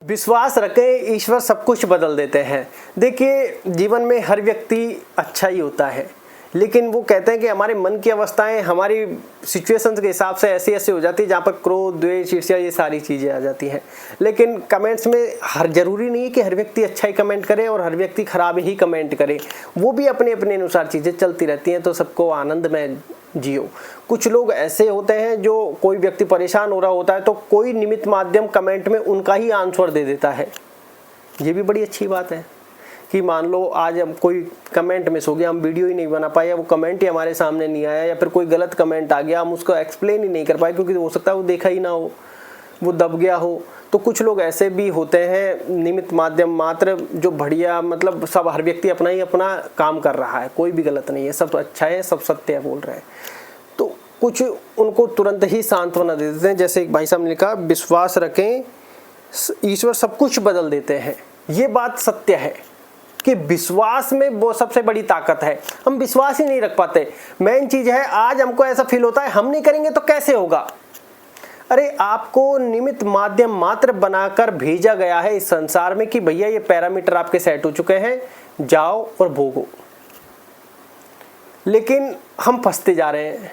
विश्वास रखें, ईश्वर सब कुछ बदल देते हैं। देखिए, जीवन में हर व्यक्ति अच्छा ही होता है, लेकिन वो कहते हैं कि हमारे मन की अवस्थाएं हमारी सिचुएशंस के हिसाब से ऐसी ऐसी हो जाती है जहाँ पर क्रोध, द्वेष, ईर्ष्या ये सारी चीज़ें आ जाती हैं। लेकिन कमेंट्स में हर जरूरी नहीं है कि हर व्यक्ति अच्छा ही कमेंट करे और हर व्यक्ति खराब ही कमेंट करे। वो भी अपने अपने अनुसार चीज़ें चलती रहती हैं, तो सबको आनंद में जियो। कुछ लोग ऐसे होते हैं जो कोई व्यक्ति परेशान हो रहा होता है तो कोई निमित्त माध्यम कमेंट में उनका ही आंसर दे देता है। ये भी बड़ी अच्छी बात है कि मान लो आज हम कोई कमेंट मिस हो गया, हम वीडियो ही नहीं बना पाए, या वो कमेंट ही हमारे सामने नहीं आया, या फिर कोई गलत कमेंट आ गया, हम उसको एक्सप्लेन ही नहीं कर पाए क्योंकि हो सकता है वो देखा ही ना हो, वो दब गया हो। तो कुछ लोग ऐसे भी होते हैं निमित्त माध्यम मात्र, जो बढ़िया, मतलब सब हर व्यक्ति अपना ही अपना काम कर रहा है, कोई भी गलत नहीं है, सब अच्छा है, सब सत्य बोल रहे हैं। तो कुछ उनको तुरंत ही सांत्वना दे देते हैं। जैसे एक भाई साहब ने लिखा, विश्वास रखें, ईश्वर सब कुछ बदल देते हैं। ये बात सत्य है कि विश्वास में वो सबसे बड़ी ताकत है। हम विश्वास ही नहीं रख पाते। मेन चीज है, आज हमको ऐसा फील होता है हम नहीं करेंगे तो कैसे होगा। अरे आपको निमित्त माध्यम मात्र बनाकर भेजा गया है इस संसार में कि भैया ये पैरामीटर आपके सेट हो चुके हैं, जाओ और भोगो। लेकिन हम फंसते जा रहे हैं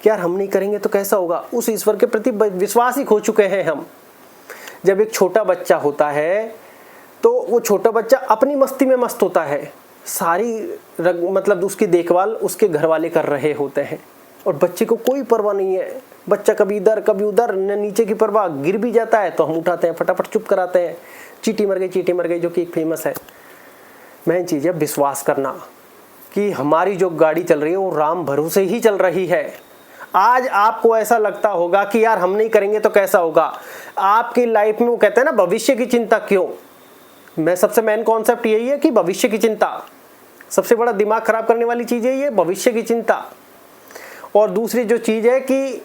कि यार हम नहीं करेंगे तो कैसा होगा। उस ईश्वर के प्रति विश्वास ही खो चुके हैं हम। जब एक छोटा बच्चा होता है तो वो छोटा बच्चा अपनी मस्ती में मस्त होता है, सारी मतलब उसकी देखभाल उसके घर वाले कर रहे होते हैं और बच्चे को कोई परवाह नहीं है। बच्चा कभी इधर कभी उधर, न नीचे की परवाह, गिर भी जाता है तो हम उठाते हैं, फटाफट चुप कराते हैं। चींटी मर गई, जो कि एक फेमस है। मेन चीज़ है विश्वास करना कि हमारी जो गाड़ी चल रही है वो राम भरोसे ही चल रही है। आज आपको ऐसा लगता होगा कि यार हम नहीं करेंगे तो कैसा होगा। आपकी लाइफ में वो कहते हैं ना, भविष्य की चिंता क्यों। मैं सबसे मेन कॉन्सेप्ट यही है कि भविष्य की चिंता सबसे बड़ा दिमाग खराब करने वाली चीज है, ये भविष्य की चिंता। और दूसरी जो चीज है कि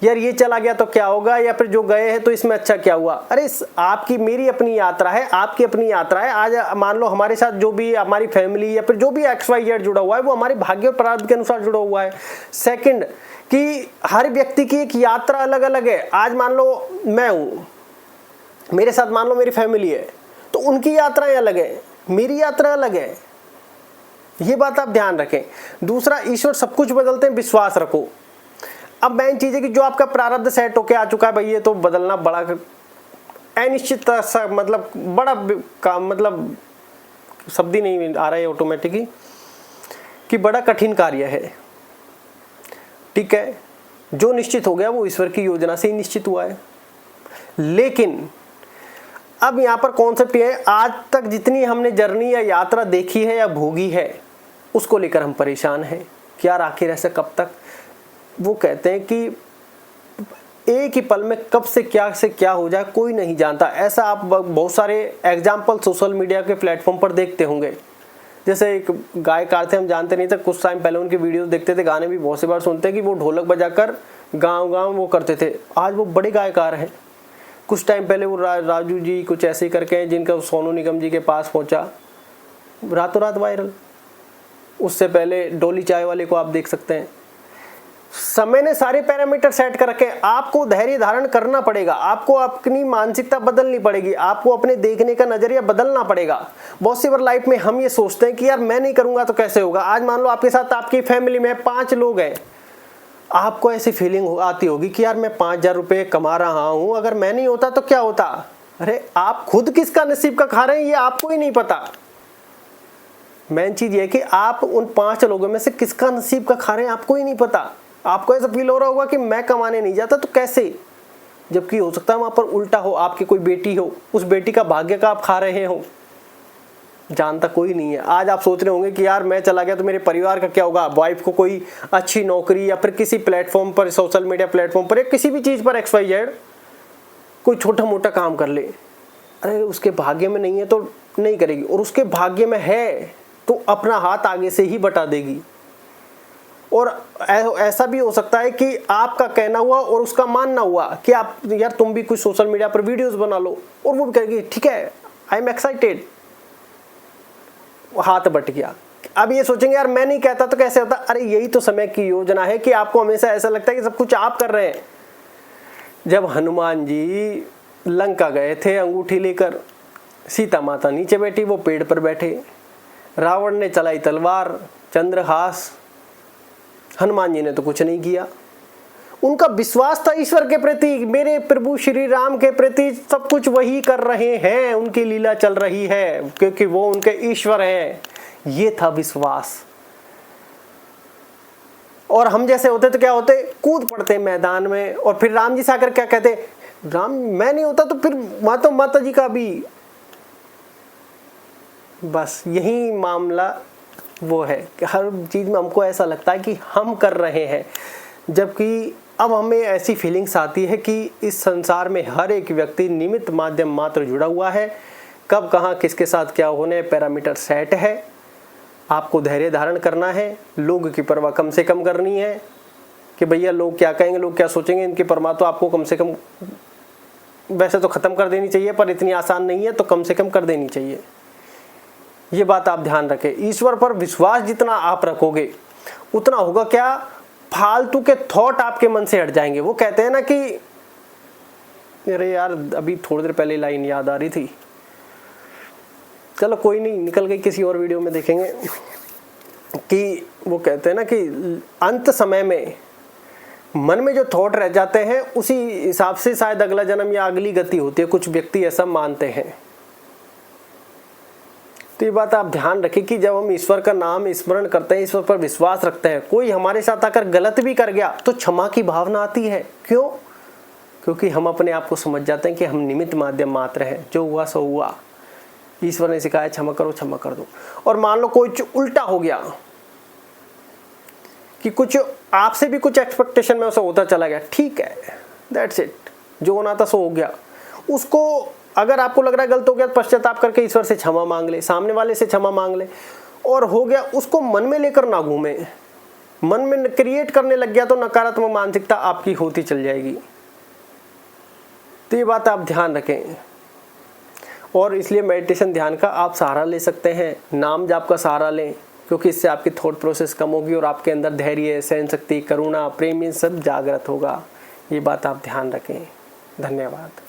यार ये चला गया तो क्या होगा, या फिर जो गए हैं तो इसमें अच्छा क्या हुआ। अरे आपकी मेरी अपनी यात्रा है, आपकी अपनी यात्रा है। आज मान लो हमारे साथ जो भी हमारी फैमिली या फिर जो भी XYZ जुड़ा हुआ है वो हमारे भाग्य और प्रारब्ध के अनुसार जुड़ा हुआ है। सेकंड कि हर व्यक्ति की एक यात्रा अलग अलग है। आज मान लो मैं हूं, मेरे साथ मान लो मेरी फैमिली है, तो उनकी यात्राएं अलग है, मेरी यात्रा अलग है। ये बात आप ध्यान रखें। दूसरा, ईश्वर सब कुछ बदलते हैं, विश्वास रखो। अब मेन चीज है कि जो आपका प्रारब्ध सेट होके आ चुका है भाई, ये तो बदलना बड़ा अनिश्चित सा, मतलब बड़ा काम, मतलब शब्द ही नहीं आ रहा है ऑटोमेटिकली कि बड़ा कठिन कार्य है। ठीक है, जो निश्चित हो गया वो ईश्वर की योजना से ही निश्चित हुआ है। लेकिन अब यहाँ पर कॉन्सेप्ट ये है, आज तक जितनी हमने जर्नी या यात्रा देखी है या भोगी है उसको लेकर हम परेशान हैं कि यार आखिर ऐसे कब तक। वो कहते हैं कि एक ही पल में कब से क्या हो जाए कोई नहीं जानता। ऐसा आप बहुत सारे एग्जाम्पल सोशल मीडिया के प्लेटफॉर्म पर देखते होंगे। जैसे एक गायकार थे, हम जानते नहीं थे, कुछ टाइम पहले उनकी वीडियोस देखते थे, गाने भी बहुत सी बार सुनते कि वो ढोलक बजाकर गाँव वो करते थे। आज वो बड़े गायकार हैं। कुछ टाइम पहले वो राजू जी कुछ ऐसे ही करके हैं जिनका सोनू निगम जी के पास पहुंचा, रातों रात वायरल। उससे पहले डोली चाय वाले को आप देख सकते हैं। समय ने सारे पैरामीटर सेट कर रखे। आपको धैर्य धारण करना पड़ेगा, आपको अपनी मानसिकता बदलनी पड़ेगी, आपको अपने देखने का नजरिया बदलना पड़ेगा। बहुत सी बार लाइफ में हम ये सोचते हैं कि यार मैं नहीं करूंगा तो कैसे होगा। आज मान लो आपके साथ आपकी फैमिली में 5 लोग हैं, आपको ऐसी फीलिंग आती होगी कि यार मैं 5,000 रुपये कमा रहा हूं, अगर मैं नहीं होता तो क्या होता। अरे आप खुद किसका नसीब का खा रहे हैं ये आपको ही नहीं पता। मेन चीज ये है कि आप उन 5 लोगों में से किसका नसीब का खा रहे हैं आपको ही नहीं पता। आपको ऐसा फील हो रहा होगा कि मैं कमाने नहीं जाता तो कैसे, जबकि हो सकता है वहां पर उल्टा हो, आपकी कोई बेटी हो, उस बेटी का भाग्य का आप खा रहे हो, जानता कोई नहीं है। आज आप सोच रहे होंगे कि यार मैं चला गया तो मेरे परिवार का क्या होगा। वाइफ को कोई अच्छी नौकरी या फिर किसी प्लेटफॉर्म पर, सोशल मीडिया प्लेटफॉर्म पर या किसी भी चीज पर XYZ कोई छोटा मोटा काम कर ले, अरे उसके भाग्य में नहीं है तो नहीं करेगी, और उसके भाग्य में है तो अपना हाथ आगे से ही बटा देगी। और ऐसा भी हो सकता है कि आपका कहना हुआ और उसका मानना हुआ कि आप यार तुम भी कुछ सोशल मीडिया पर वीडियोस बना लो, और वो भी कहेगी ठीक है आई एम एक्साइटेड, हाथ बट गया। अब ये सोचेंगे यार मैं नहीं कहता तो कैसे होता। अरे यही तो समय की योजना है कि आपको हमेशा ऐसा लगता है कि सब कुछ आप कर रहे हैं। जब हनुमान जी लंका गए थे अंगूठी लेकर, सीता माता नीचे बैठी, वो पेड़ पर बैठे। रावण ने चलाई तलवार, चंद्रहास, हनुमान जी ने तो कुछ नहीं किया। उनका विश्वास था ईश्वर के प्रति, मेरे प्रभु श्री राम के प्रति सब कुछ वही कर रहे हैं, उनकी लीला चल रही है क्योंकि वो उनके ईश्वर हैं। ये था विश्वास। और हम जैसे होते तो क्या होते, कूद पड़ते मैदान में, और फिर राम जी से आकर क्या कहते, राम मैं नहीं होता तो फिर माता जी का भी। बस यही मामला वो है कि हर चीज में हमको ऐसा लगता है कि हम कर रहे हैं, जबकि अब हमें ऐसी फीलिंग्स आती है कि इस संसार में हर एक व्यक्ति निमित्त माध्यम मात्र जुड़ा हुआ है। कब कहाँ किसके साथ क्या होने पैरामीटर सेट है। आपको धैर्य धारण करना है, लोग की परवाह कम से कम करनी है कि भैया लोग क्या कहेंगे, लोग क्या सोचेंगे, इनकी परमात्मा आपको कम से कम वैसे तो ख़त्म कर देनी चाहिए, पर इतनी आसान नहीं है, तो कम से कम कर देनी चाहिए। ये बात आप ध्यान रखें। ईश्वर पर विश्वास जितना आप रखोगे उतना होगा क्या, फालतू के थॉट आपके मन से हट जाएंगे। वो कहते हैं ना कि अरे यार अभी थोड़ी देर पहले लाइन याद आ रही थी, चलो कोई नहीं, निकल गई, किसी और वीडियो में देखेंगे। कि वो कहते हैं ना कि अंत समय में मन में जो थॉट रह जाते हैं उसी हिसाब से शायद अगला जन्म या अगली गति होती है, कुछ व्यक्ति ऐसा मानते हैं। तो ये बात आप ध्यान रखें कि जब हम ईश्वर का नाम स्मरण करते हैं, ईश्वर पर विश्वास रखते हैं, कोई हमारे साथ आकर गलत भी कर गया तो क्षमा की भावना आती है। क्यों? क्योंकि हम अपने आप को समझ जाते हैं कि हम निमित्त माध्यम मात्र हैं, जो हुआ सो हुआ। ईश्वर ने सिखाया क्षमा करो, क्षमा कर दो। और मान लो कोई उल्टा हो गया कि कुछ आपसे भी कुछ एक्सपेक्टेशन में उसे होता चला गया, ठीक है, दैट्स इट, जो होना था सो हो गया। उसको अगर आपको लग रहा है गलत हो गया, पश्चाताप करके ईश्वर से क्षमा मांग ले, सामने वाले से क्षमा मांग ले, और हो गया, उसको मन में लेकर ना घूमे। मन में क्रिएट करने लग गया तो नकारात्मक मानसिकता आपकी होती चल जाएगी। तो ये बात आप ध्यान रखें। और इसलिए मेडिटेशन ध्यान का आप सहारा ले सकते हैं, नाम जाप का सहारा लें, क्योंकि इससे आपकी थॉट प्रोसेस कम होगी और आपके अंदर धैर्य, सहन शक्ति, करुणा, प्रेम, ये सब जागृत होगा। ये बात आप ध्यान रखें। धन्यवाद।